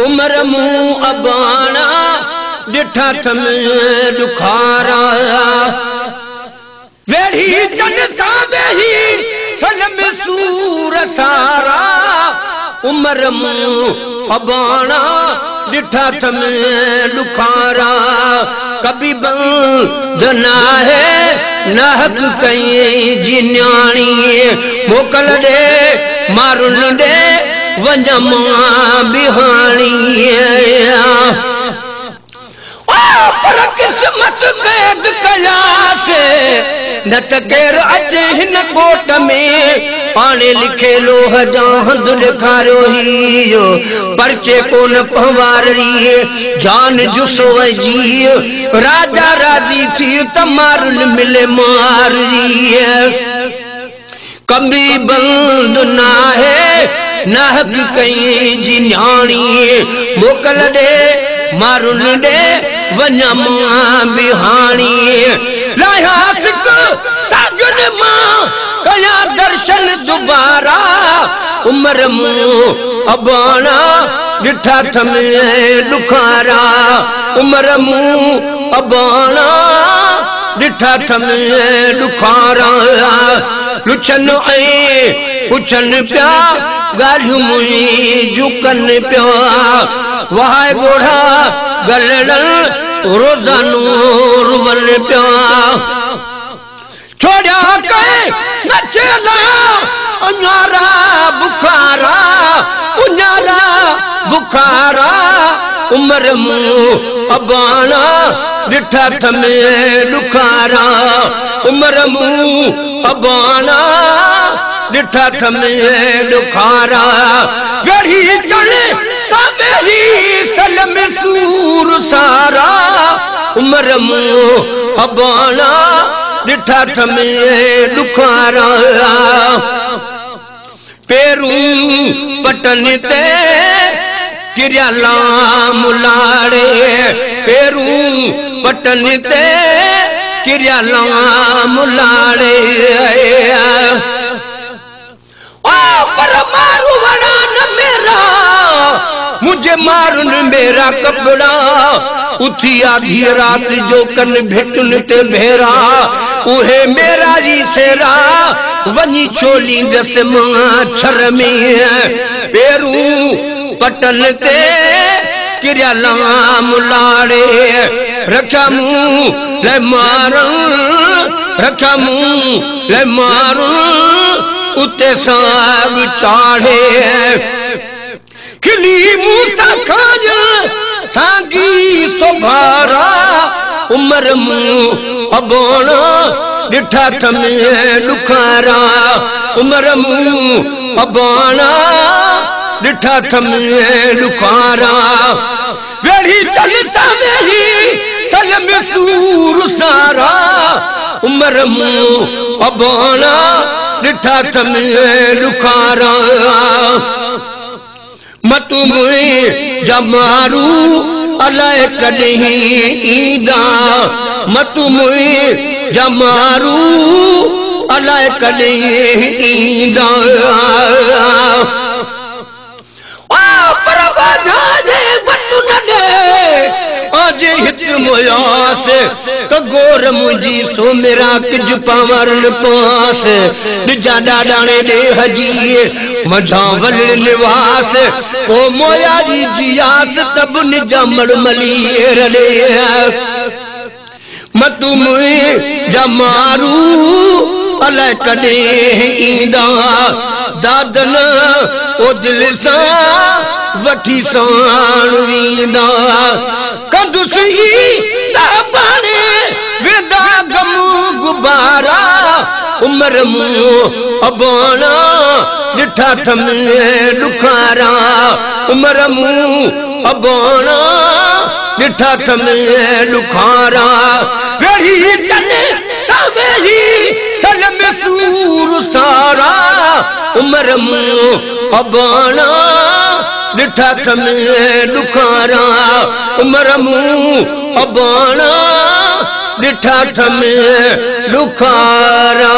उमर मुंह अबाना डिठा थम दुखारा वेड़ी जन सा वेही सलम सूर सारा उमर मुंह अबाना डिठा थम दुखारा कभी बंद ना है नाहक कई जिन्याणी मोकल दे मारुन दे वंजमा बिहानी पर किस्मत कैद कया से न त केर अचे हिन कोट में पाने लिखे लोह जहां दिखारो ही परचे कोन पवारी जान जुसो जी राजा राजी थी तमारुन मिले मारी कभी बंद ना है नाहक कई जिन्याणी मोकल दे मारुन दे वन्यमा बिहानी लाया सिक तागन मां कया दर्शन दोबारा उमर मुंह अबाना डिठा थम दुखारा उमर मुंह अबाना डिठा थम दुखारा लुचन पुछन प्या गालियूं मुई झुकन प्या वहाय गोढ़ा गलड़न रोजानू रुवन प्या छोड़ा के नचला उन्यारा बुखारा उमर मुंह अबाना डिठा थम दुखारा उमर मुंह अबाना डिठा थम दुखारा गढ़ी चले सावेरी सलम सूर सारा उमर मुंह अबाना डिठा थम दुखारा पेरू पटन ते किरिया लाम लाड़े पेरू पटन ते किरिया लाम लाड़े पर मारू वड़ा न मेरा मुझे मारुन मेरा कपड़ा उठी आधी रात जो कन भेटुन ते भेरा उहे मेरा जी सेरा वनी चोली दस माछर में पेरू पटन ते किरिया लाम लाड़े रखा मुंह ले मारूं रखा मुंह ले मारूं उते साग चाढ़े खिली मूसा खाज सागी सोभारा उमर मुंह अबाना डिठा थम दुखारा उमर मुंह अबाना डिठा थम दुखारा वेड़ी चल सावेही सलम सूर सारा उमर मुंह अबाना डिठा थम दुखारा मतु मुई जमारू अलाए कहीं ईदा मतु मुई जमारू अलाए कहीं ईदा पर बाजा दे वतु न दे आज हित मोयास तो गोर मुझी सो मेरा कुछ पावरन पास निजा डाडाने दे हजी मझावल निवास ओ मोया जी जियास तब निजा मड़मली रले मतु मुई जमारू अलाए कदे ईंदा दादन ओ दिल सा वठी साण वींदा कंदुसी दाबाने वेदा गम गुबारा उमर मुंह अबाना डिठा थम दुखारा उमर मुंह अबाना डिठा थम दुखारा वेड़ी चले सावेही सलम सूर सारा उमर मुंह अबाना डिठा थम दुखारा उमर मुंह अबाना डिठा थम दुखारा।